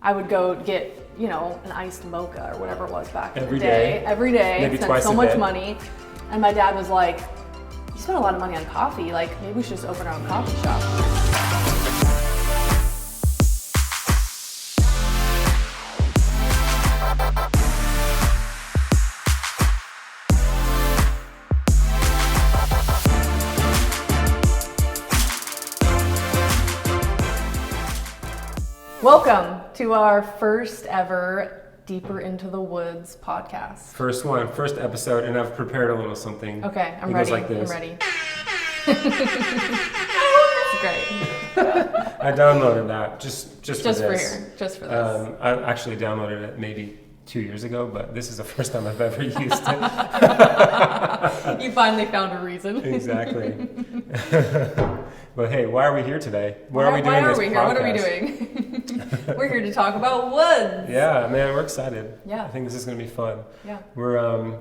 I would go get, an iced mocha or whatever it was back in the day. Every day. Maybe Spent twice so a much day. money. And my dad was like, you spend a lot of money on coffee. Like, maybe we should just open our own coffee shop. Welcome to our first ever Deeper Into the Woods podcast. First episode, and I've prepared a little something. Okay, I'm It ready. goes like this. I'm ready. That's great. I downloaded that just for Just this. for here. Just for this. I actually downloaded it maybe 2 years ago, but this is the first time I've ever used it. You finally found a reason. Exactly. But hey, why are we here today? Why are we doing this podcast? What are we doing? We're here to talk about woods. Yeah, man, we're excited. Yeah. I think this is going to be fun. Yeah. We're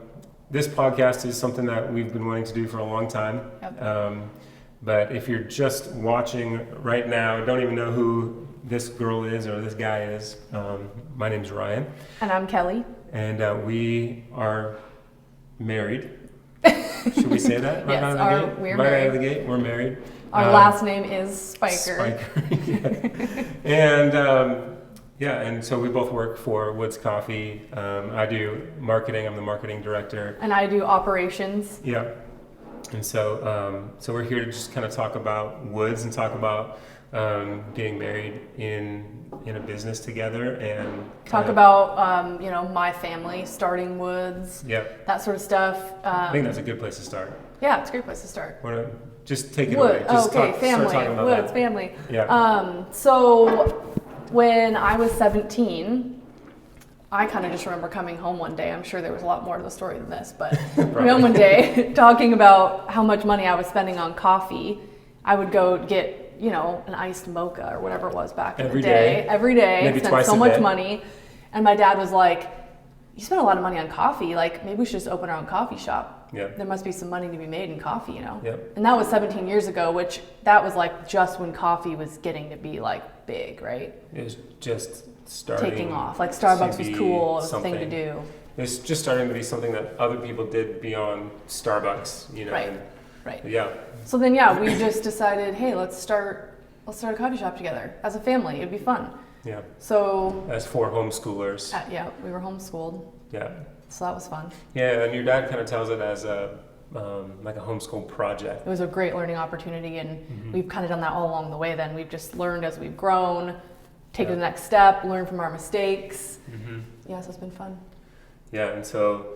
this podcast is something that we've been wanting to do for a long time. Yep. But if you're just watching right now, don't even know who this girl is or this guy is. My name's Ryan. And I'm Kelly. And we are married. Should we say that? Yes, out of the gate? we're right married. out of the gate, we're married. Our last name is Spiker. Spiker. Yeah. And so we both work for Woods Coffee. I do marketing. I'm the marketing director. And I do operations. Yeah. And so we're here to just kind of talk about woods and talk about getting married in a business together and Talk about, my family, starting woods, Yeah. that sort of stuff. I think that's a good place to start. Yeah, it's a great place to start. Wanna just take it Wood. away. Just Okay, start family. talking about Woods, that. family. Yeah. So when I was 17, I kind of just remember coming home one day. I'm sure there was a lot more to the story than this, but coming home one day talking about how much money I was spending on coffee. I would go get, an iced mocha or whatever it was back in the day. Every day. Maybe Spent twice so a much day. money. And my dad was like, you spend a lot of money on coffee. Like, maybe we should just open our own coffee shop. Yeah. There must be some money to be made in coffee, Yep. And that was 17 years ago, which that was like just when coffee was getting to be like big, right? It was just starting. Taking off. Like Starbucks to was be cool, it was a something. thing to do. It's just starting to be something that other people did beyond Starbucks, Right. and- Right. Yeah. So then, we just decided, hey, let's start a coffee shop together as a family. It'd be fun. Yeah. So, As for homeschoolers. we were homeschooled. Yeah. So that was fun. Yeah, and your dad kind of tells it as a like a homeschool project. It was a great learning opportunity, and Mm-hmm. we've kind of done that all along the way then. We've just learned as we've grown, taken Yeah. the next step, learned from our mistakes. Mm-hmm. Yeah, so it's been fun. Yeah, and so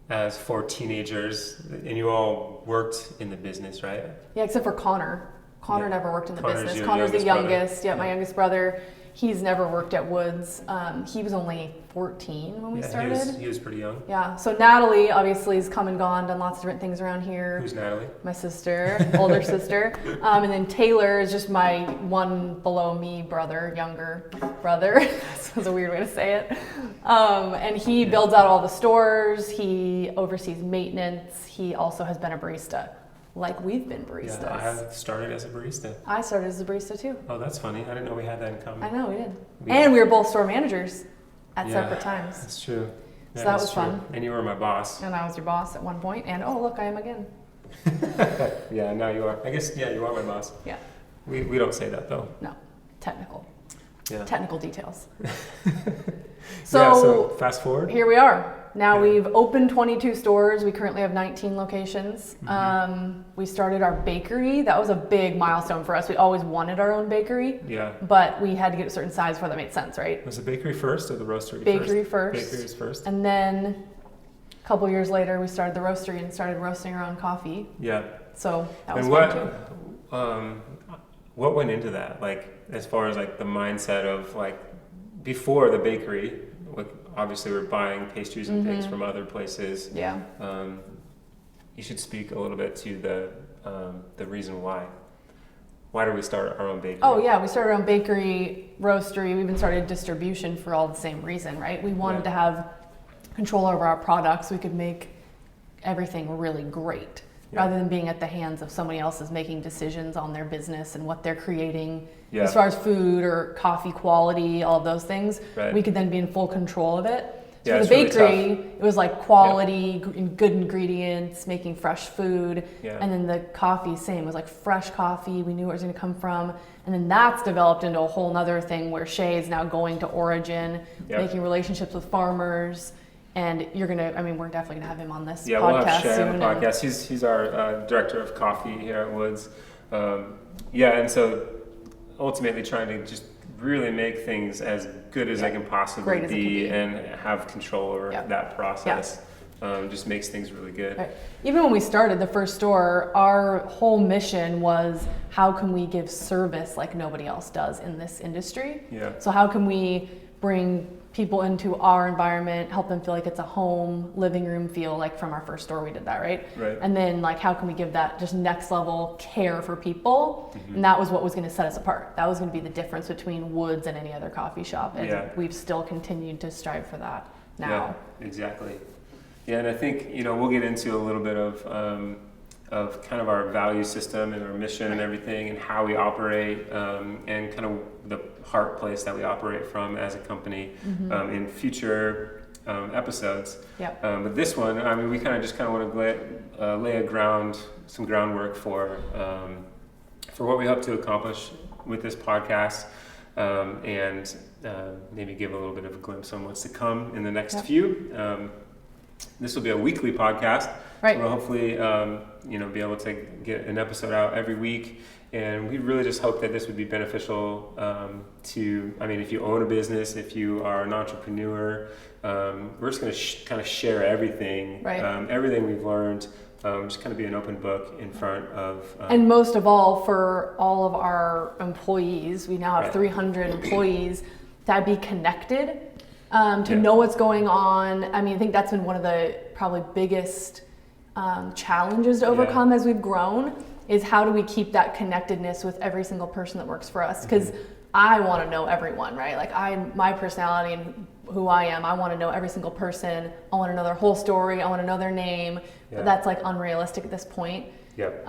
as for teenagers, and you all worked in the business, right? Yeah, except for Connor. Connor Yeah. never worked in the Connor's business. your Connor's the youngest brother. youngest. Yeah, my youngest brother. He's never worked at Woods. He was only 14 when we Yeah, started. he was pretty young. Yeah, so Natalie obviously has come and gone, done lots of different things around here. Who's Natalie? My sister, older sister. And then Taylor is just my one below me brother, younger brother. That was a weird way to say it. And he builds out all the stores. He oversees maintenance. He also has been a barista, like we've been baristas. Yeah, I have started as a barista. I started as a barista too. Oh, that's funny. I didn't know we had that in common. I know, we did. We- And we were both store managers at Yeah. separate times. That's true. So that is was true. fun. And you were my boss. And I was your boss at one point. And oh, look, I am again. Yeah, now you are. I guess, yeah, you are my boss. Yeah, We don't say that, though. no, technical. Yeah. Technical details. So fast forward. Here we are. Now Yeah. we've opened 22 stores. We currently have 19 locations. Mm-hmm. We started our bakery. That was a big milestone for us. We always wanted our own bakery, Yeah. but we had to get a certain size before that made sense, right? Was the bakery first or the roastery Bakery first? first. Bakery was first. And then a couple years later, we started the roastery and started roasting our own coffee. Yeah. So that was And fun too. what went into that? Like, as far as like the mindset of like before the bakery, like obviously we're buying pastries and things from other places. Yeah. You should speak a little bit to the reason why. Why did we start our own bakery? Oh yeah, we started our own bakery, roastery. We even started distribution for all the same reason, right? We wanted Yeah. to have control over our products. We could make everything really great. rather than being at the hands of somebody else's making decisions on their business and what they're creating Yeah. as far as food or coffee quality, all of those things. Right. We could then be in full control of it. So Yeah, for the it's really bakery, it was like quality, good ingredients, making fresh food. Yeah. And then the coffee, same. It was like fresh coffee. We knew where it was going to come from. And then that's developed into a whole nother thing where Shay is now going to Origin, Yep. making relationships with farmers. And you're going to, I mean, we're definitely going to have him on this Yeah, podcast we'll have Shay soon. on the podcast. He's our director of coffee here at Woods. And so ultimately trying to just really make things as good as they can possibly Great as it can be. and have control over Yep. that process. Just makes things really good. Right. Even when we started the first store, our whole mission was how can we give service like nobody else does in this industry? Yeah. So how can we bring people into our environment, help them feel like it's a home, living room feel, like from our first store we did that, right? Right. And then like how can we give that just next level care for people? And that was what was going to set us apart. That was going to be the difference between Woods and any other coffee shop. And Yeah. we've still continued to strive for that now. Yeah, exactly. Yeah, and I think we'll get into a little bit of kind of our value system and our mission and everything, and how we operate, and kind of the heart place that we operate from as a company in future episodes. Yep. But this one, I mean, we kind of want to lay some groundwork for what we hope to accomplish with this podcast, and maybe give a little bit of a glimpse on what's to come in the next Yep. few. This will be a weekly podcast. Right. So we'll hopefully, be able to get an episode out every week. And we really just hope that this would be beneficial if you own a business, if you are an entrepreneur, we're just going to kind of share everything, Right. Everything we've learned, just kind of be an open book in front of. And most of all, for all of our employees, we now have Right. 300 employees, to be connected, to Yeah. know what's going on. I mean, I think that's been one of the probably biggest challenges to overcome as we've grown, is how do we keep that connectedness with every single person that works for us? Because I want to know everyone, right? Like my personality and who I am, I want to know every single person. I want to know their whole story. I want to know their name. Yeah. But that's like unrealistic at this point. Yep.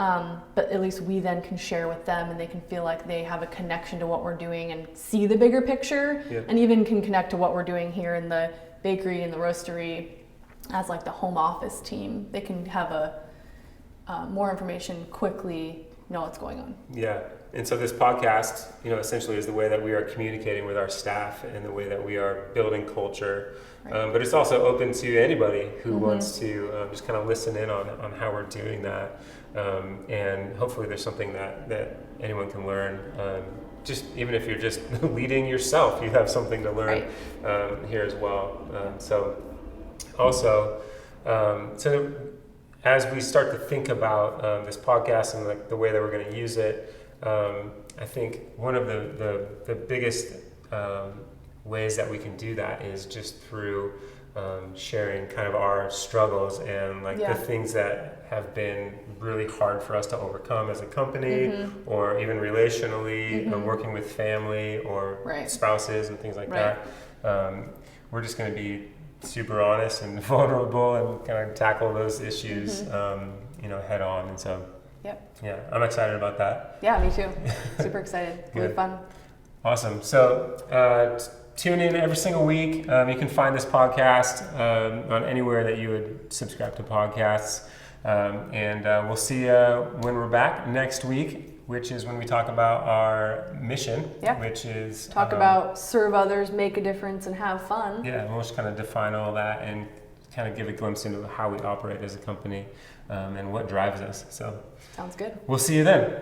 But at least we then can share with them, and they can feel like they have a connection to what we're doing and see the bigger picture, Yeah. and even can connect to what we're doing here in the bakery and the roastery as like the home office team. They can have more information quickly, know what's going on. Yeah. And so this podcast, essentially is the way that we are communicating with our staff and the way that we are building culture. Right. But it's also open to anybody who wants to just kind of listen in on how we're doing that. And hopefully there's something that anyone can learn. Just even if you're just leading yourself, you have something to learn here as well. So as we start to think about this podcast and like the way that we're going to use it, I think one of the biggest ways that we can do that is just through sharing kind of our struggles and like the things that have been really hard for us to overcome as a company, or even relationally, working with family or spouses and things like that. We're just going to be super honest and vulnerable and kind of tackle those issues, head on. And so, yeah, I'm excited about that. Yeah, me too. Super excited. Really fun. Awesome. So tune in every single week. You can find this podcast on anywhere that you would subscribe to podcasts. And we'll see you when we're back next week, which is when we talk about our mission, which is... Talk about serve others, make a difference, and have fun. Yeah, and we'll just kind of define all that and kind of give a glimpse into how we operate as a company and what drives us. So sounds good. We'll see you then.